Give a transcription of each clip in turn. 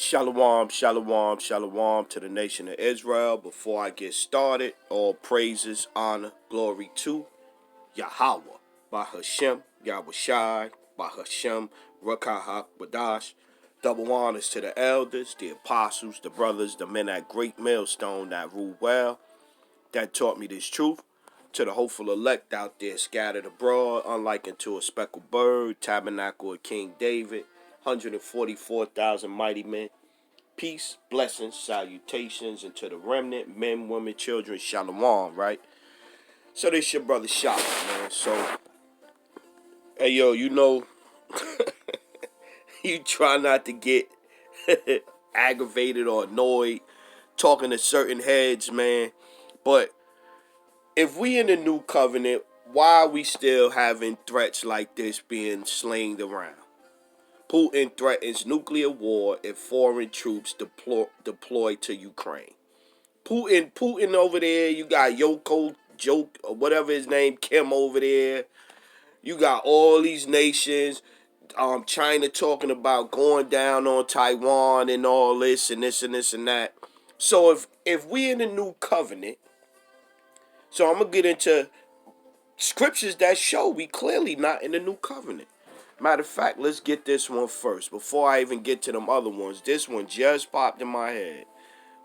Shalom, shalom, shalom to the nation of Israel. Before I get started, all praises, honor, glory to Yahweh, by Hashem, Yahushai, by Hashem, Rakahak, Badash. Double honors to the elders, the apostles, the brothers, the men at great millstone that rule well, that taught me this truth. To the hopeful elect out there scattered abroad, unlike unto a speckled bird, tabernacle of King David, 144,000 mighty men. Peace, blessings, salutations, and to the remnant, men, women, children, shalom, right? So this your brother Shop, man. So, hey, yo, you know, you try not to get aggravated or annoyed talking to certain heads, man. But if we in the new covenant, why are we still having threats like this being slinged around? Putin threatens nuclear war if foreign troops deploy to Ukraine. Putin over there. You got Joke, or whatever his name, Kim over there. You got all these nations. China talking about going down on Taiwan and all this and this and this and that. So if we in the new covenant, so I'm gonna get into scriptures that show we clearly not in the new covenant. Matter of fact, let's get this one first before I even get to them other ones. This one just popped in my head.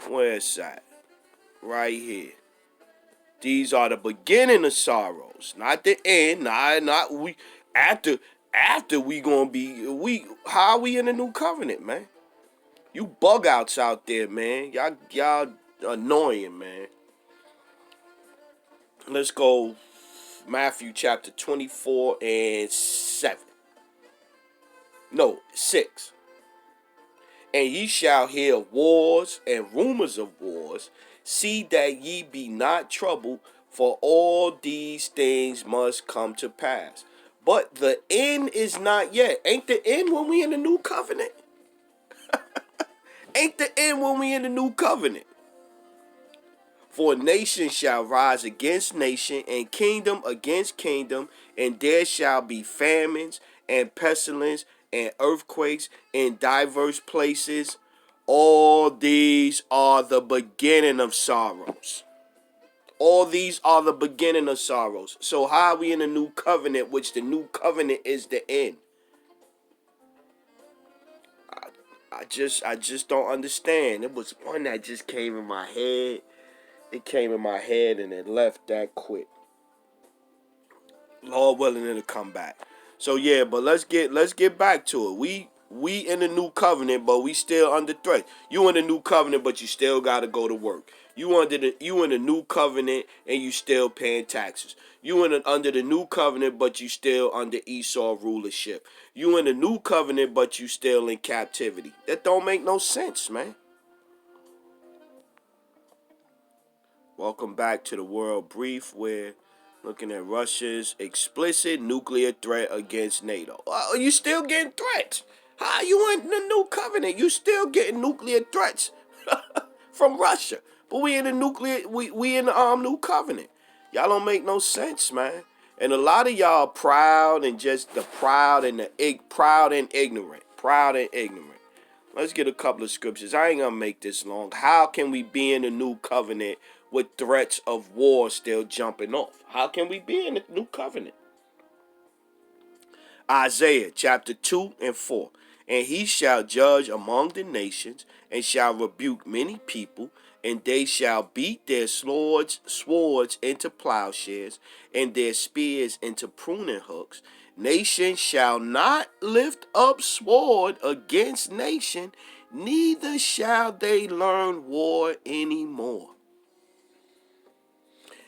Where's that? Right here. These are the beginning of sorrows, not the end. Not we after we gonna be how are we in the new covenant, man? You bug outs out there, man. Y'all annoying, man. Let's go Matthew chapter 24 and 7. No, 6. And ye shall hear of wars and rumors of wars. See that ye be not troubled, for all these things must come to pass. But the end is not yet. Ain't the end when we in the new covenant? Ain't the end when we in the new covenant? For nation shall rise against nation, and kingdom against kingdom, and there shall be famines and pestilence and earthquakes in diverse places. All these are the beginning of sorrows. All these are the beginning of sorrows. So how are we in the new covenant, which the new covenant is the end? I just don't understand. It was one that just came in my head. It came in my head and it left that quick. Lord willing, it'll come back. So yeah, but let's get back to it. We in the new covenant, but we still under threat. You in the new covenant, but you still gotta go to work. You in the new covenant and you still paying taxes. You under the new covenant, but you still under Esau rulership. You in the new covenant, but you still in captivity. That don't make no sense, man. Welcome back to the World Brief. We're looking at Russia's explicit nuclear threat against NATO. You still getting threats? How you in the new covenant? You still getting nuclear threats from Russia? But we in the we in the new covenant. Y'all don't make no sense, man. And a lot of y'all proud and just the proud and ignorant. Proud and ignorant. Let's get a couple of scriptures. I ain't gonna make this long. How can we be in the new covenant with threats of war still jumping off? How can we be in the new covenant? Isaiah chapter 2 and 4. And he shall judge among the nations, and shall rebuke many people, and they shall beat their swords into plowshares, and their spears into pruning hooks. Nation shall not lift up sword against nation, neither shall they learn war anymore.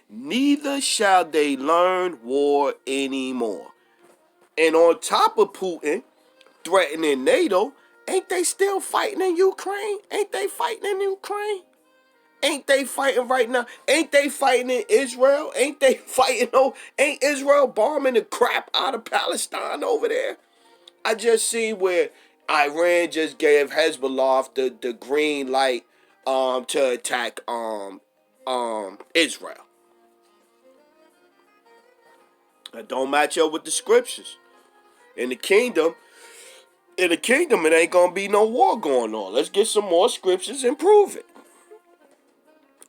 Neither shall they learn war anymore. And on top of Putin threatening NATO, ain't they still fighting in Ukraine? Ain't they fighting in Ukraine? Ain't they fighting right now? Ain't they fighting in Israel? Ain't they fighting ain't Israel bombing the crap out of Palestine over there? I just see where Iran just gave Hezbollah the green light to attack Israel. That don't match up with the scriptures. In the kingdom, In the kingdom, it ain't gonna be no war going on. Let's get some more scriptures and prove it.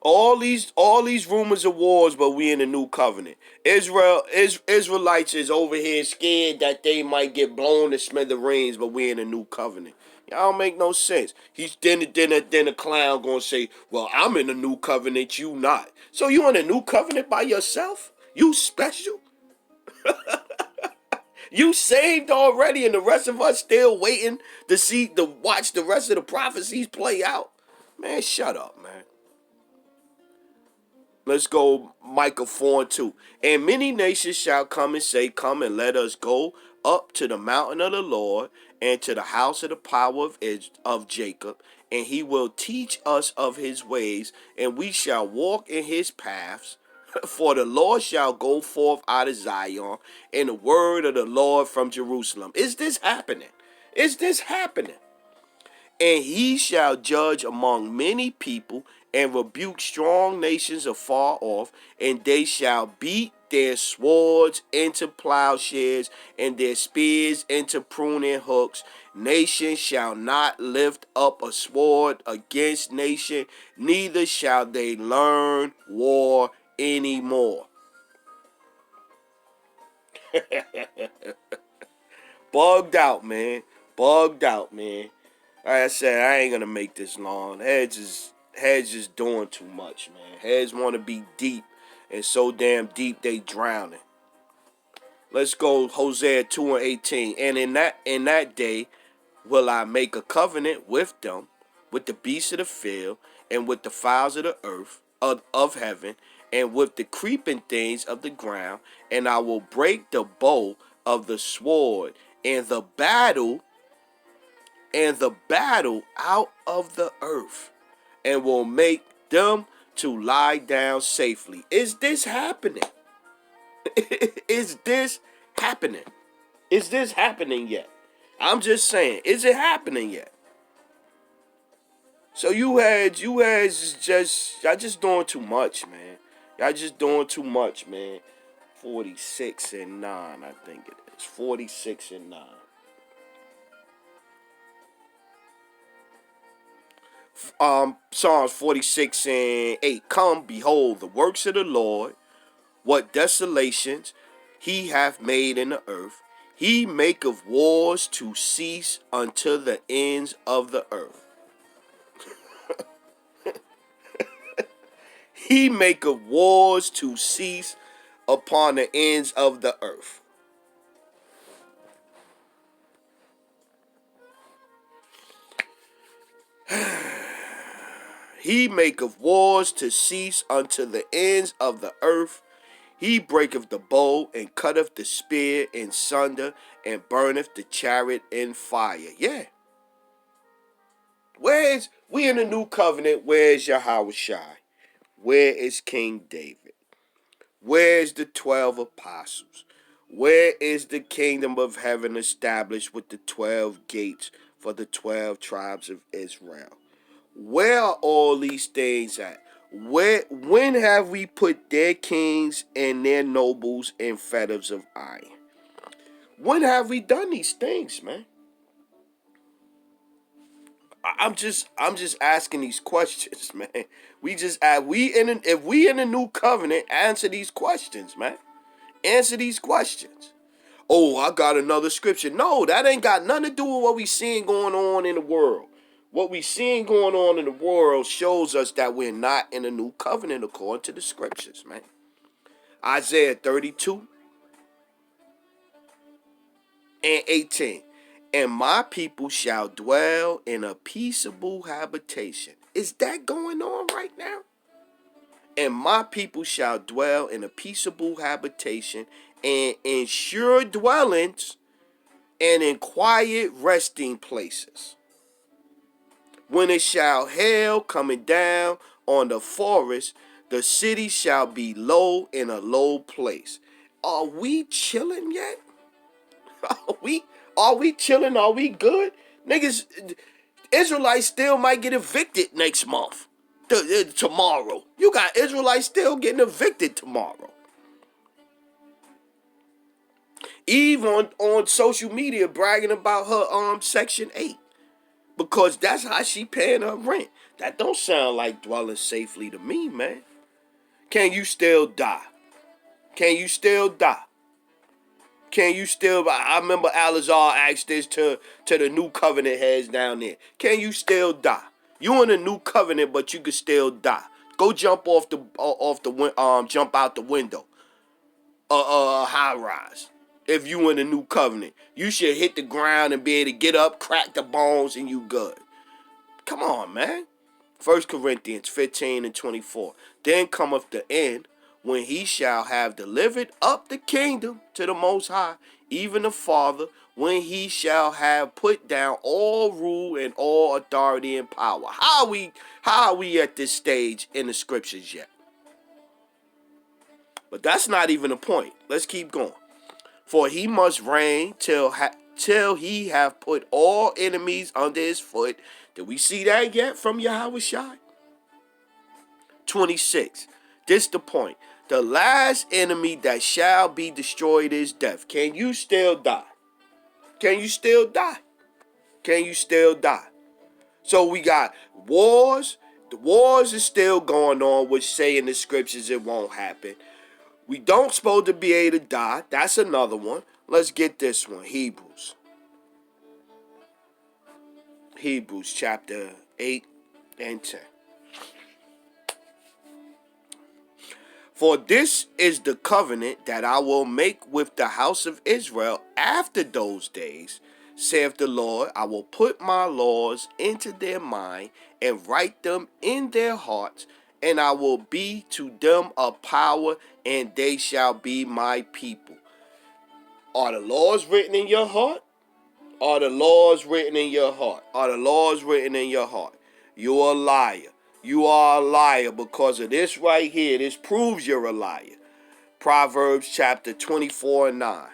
All these rumors of wars, but we in the new covenant. Israelites is over here scared that they might get blown to smithereens, but we in the new covenant. Y'all don't make no sense. Then the clown gonna say, "Well, I'm in the new covenant, you not." So you in the new covenant by yourself? You special? You saved already, and the rest of us still waiting to watch the rest of the prophecies play out. Man, shut up, man. Let's go Micah 4 and 2. And many nations shall come and say, Come and let us go up to the mountain of the Lord and to the house of the power of Jacob. And he will teach us of his ways, and we shall walk in his paths. For the Lord shall go forth out of Zion, and the word of the Lord from Jerusalem. Is this happening? Is this happening? And he shall judge among many people and rebuke strong nations afar off, and they shall beat their swords into plowshares and their spears into pruning hooks. Nation shall not lift up a sword against nation, neither shall they learn war anymore. Bugged out, man. Bugged out, man. Like I said, I ain't gonna make this long. Heads just doing too much, man. Heads want to be deep, and so damn deep they drowning. Let's go Hosea 2 and 18. And in that day will I make a covenant with them, with the beasts of the field, and with the fowls of the earth, of heaven, and with the creeping things of the ground, and I will break the bow of the sword and the battle out of the earth, and will make them to lie down safely. Is this happening? Is this happening? Is this happening yet? I'm just saying, is it happening yet? So y'all just doing too much, man. Y'all just doing too much, man. 46 and 9, I think it is. 46 and 9. Psalms 46 and 8. Come, behold the works of the Lord, what desolations he hath made in the earth. He maketh wars to cease unto the ends of the earth. He maketh wars to cease upon the ends of the earth. He maketh wars to cease unto the ends of the earth. He breaketh the bow and cutteth the spear in sunder and burneth the chariot in fire. Yeah. We in the new covenant? Where's Yahushua? Where is King David? Where's the 12 apostles? Where is the kingdom of heaven established with the 12 gates for the 12 tribes of Israel? Where are all these things at? When have we put their kings and their nobles in fetters of iron? When have we done these things, man? I'm just asking these questions, man. If we in a new covenant, answer these questions, man. Answer these questions. Oh, I got another scripture. No, that ain't got nothing to do with what we seeing going on in the world. What we seeing going on in the world shows us that we're not in a new covenant according to the scriptures, man. Isaiah 32 and 18. And my people shall dwell in a peaceable habitation. Is that going on right now? And my people shall dwell in a peaceable habitation and in sure dwellings and in quiet resting places. When it shall hail coming down on the forest, the city shall be low in a low place. Are we chilling yet? Are we chilling? Are we good? Niggas, Israelites still might get evicted next month. Tomorrow. You got Israelites still getting evicted tomorrow. Eve on social media bragging about her Section 8. Because that's how she paying her rent. That don't sound like dwelling safely to me, man. Can you still die? Can you still die? Can you still? I remember Alizar asked this to the new covenant heads down there. Can you still die? You in a new covenant, but you can still die. Go jump jump out the window. High rise. If you in a new covenant, you should hit the ground and be able to get up, crack the bones, and you good. Come on, man. 1 Corinthians 15:24. Then cometh the end, when he shall have delivered up the kingdom to the Most High, even the Father, when he shall have put down all rule and all authority and power. How are we at this stage in the scriptures yet? But that's not even the point. Let's keep going. For he must reign till he have put all enemies under his foot. Did we see that yet from Yahushua? 26. This the point. The last enemy that shall be destroyed is death. Can you still die? Can you still die? Can you still die? So we got wars. The wars is still going on, which say in the scriptures it won't happen. We don't supposed to be able to die. That's another one. Let's get this one. Hebrews chapter 8 and 10. For this is the covenant that I will make with the house of Israel after those days, saith the Lord. I will put my laws into their mind and write them in their hearts, and I will be to them a power, and they shall be my people. Are the laws written in your heart? Are the laws written in your heart? Are the laws written in your heart? You're a liar. You are a liar because of this right here. This proves you're a liar. Proverbs chapter 24:9.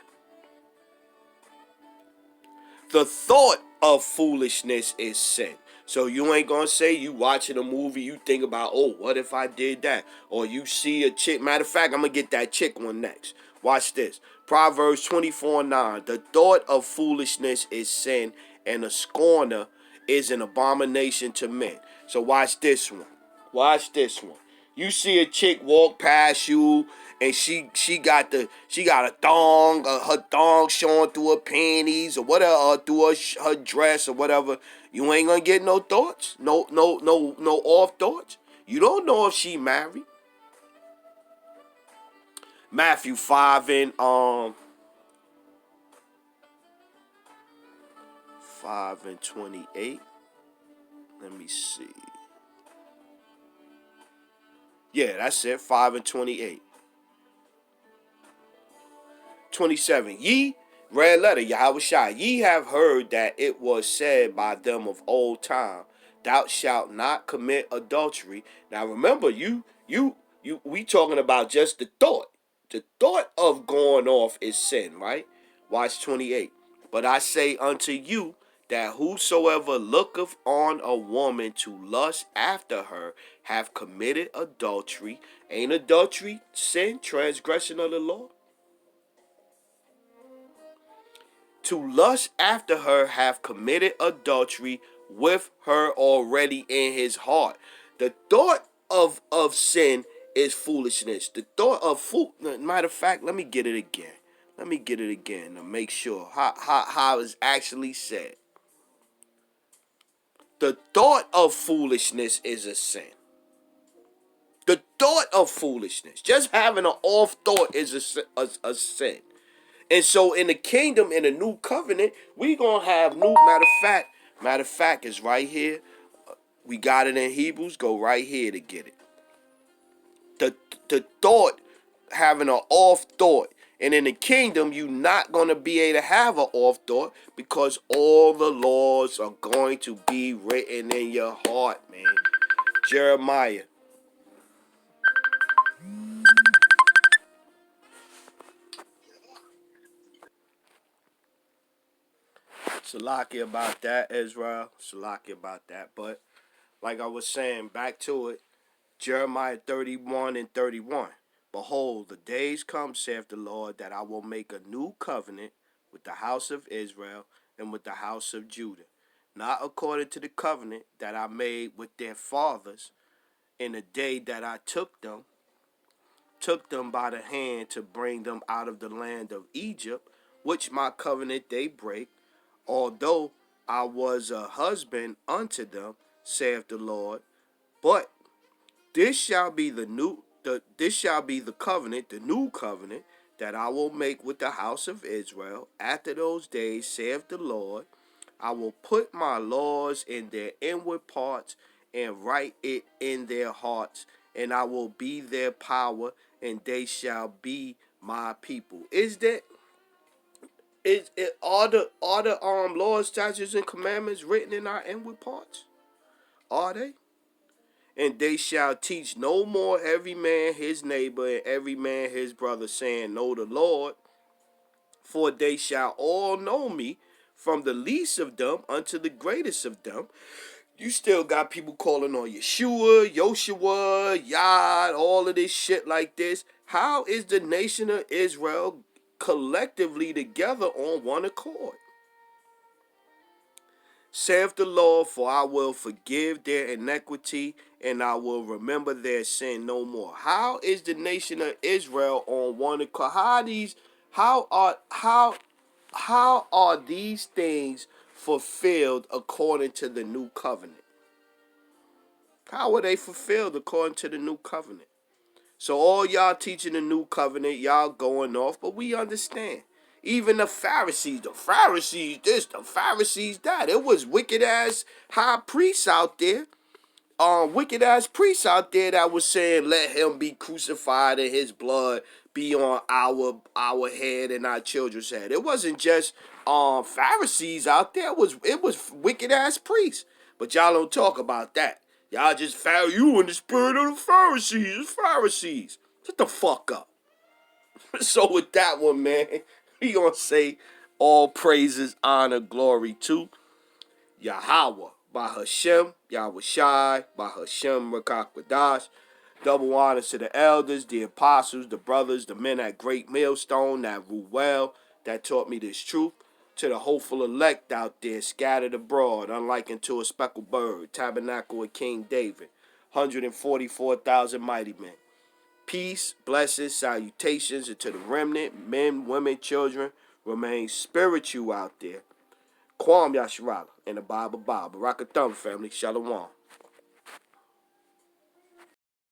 The thought of foolishness is sin. So you ain't gonna say you watching a movie, you think about, oh, what if I did that? Or you see a chick. Matter of fact, I'm gonna get that chick one next. Watch this. Proverbs 24:9. The thought of foolishness is sin, and a scorner is an abomination to men. So watch this one. Watch this one. You see a chick walk past you, and she got a thong, her thong showing through her panties or whatever, through her dress or whatever. You ain't gonna get no thoughts, no off thoughts. You don't know if she married. Matthew 5 and 28. Let me see. Yeah, that's it. 5 and 28. 27. Ye, red letter, Yahushua, ye have heard that it was said by them of old time, thou shalt not commit adultery. Now remember, we talking about just the thought. The thought of going off is sin, right? Watch 28. But I say unto you that whosoever looketh on a woman to lust after her have committed adultery. Ain't adultery sin, transgression of the law? To lust after her have committed adultery with her already in his heart. The thought of sin is foolishness. The thought of matter of fact, let me get it again. Let me get it again to make sure how it's actually said. The thought of foolishness is a sin. The thought of foolishness, just having an off thought, is a sin. And so in the kingdom, in the new covenant, we gonna have new. Matter of fact, it's right here. We got it in Hebrews. Go right here to get it. The thought, having an off thought. And in the kingdom, you're not going to be able to have an off thought because all the laws are going to be written in your heart, man. Jeremiah. Salaki about that, Israel. Salaki about that. But like I was saying, back to it. Jeremiah 31 and 31. Behold, the days come, saith the Lord, that I will make a new covenant with the house of Israel and with the house of Judah, not according to the covenant that I made with their fathers in the day that I took them by the hand to bring them out of the land of Egypt, which my covenant they break, although I was a husband unto them, saith the Lord. But this shall be the covenant, the new covenant, that I will make with the house of Israel after those days, saith the Lord. I will put my laws in their inward parts and write it in their hearts, and I will be their power, and they shall be my people. Is it all the laws, statutes, and commandments written in our inward parts? Are they? And they shall teach no more every man his neighbor and every man his brother, saying, Know the Lord, for they shall all know me, from the least of them unto the greatest of them. You still got people calling on Yeshua, Yoshua, Yad, all of this shit like this. How is the nation of Israel collectively together on one accord? Saith the Lord, for I will forgive their iniquity, and I will remember their sin no more. How is the nation of Israel on one accord? How are these things fulfilled according to the new covenant? How are they fulfilled according to the new covenant? So all y'all teaching the new covenant, y'all going off, but we understand. Even the Pharisees this, the Pharisees that. It was wicked ass high priests out there, wicked ass priests out there that was saying, let him be crucified and his blood be on our head and our children's head. It wasn't just Pharisees out there. It was wicked ass priests. But y'all don't talk about that. Y'all just found you in the spirit of the Pharisees. Shut the fuck up. So with that one, man, we gonna say all praises, honor, glory to Yahweh, by Hashem, Yahweh Shai, by Hashem Rakakwadash. Double honors to the elders, the apostles, the brothers, the men at Great Millstone that rule well, that taught me this truth. To the hopeful elect out there scattered abroad, unlike unto a speckled bird, tabernacle of King David, 144,000 mighty men. Peace, blessings, salutations, and to the remnant, men, women, children, remain spiritual out there. Kwam Yasharala and the Bible, Barakathum family, Shalom.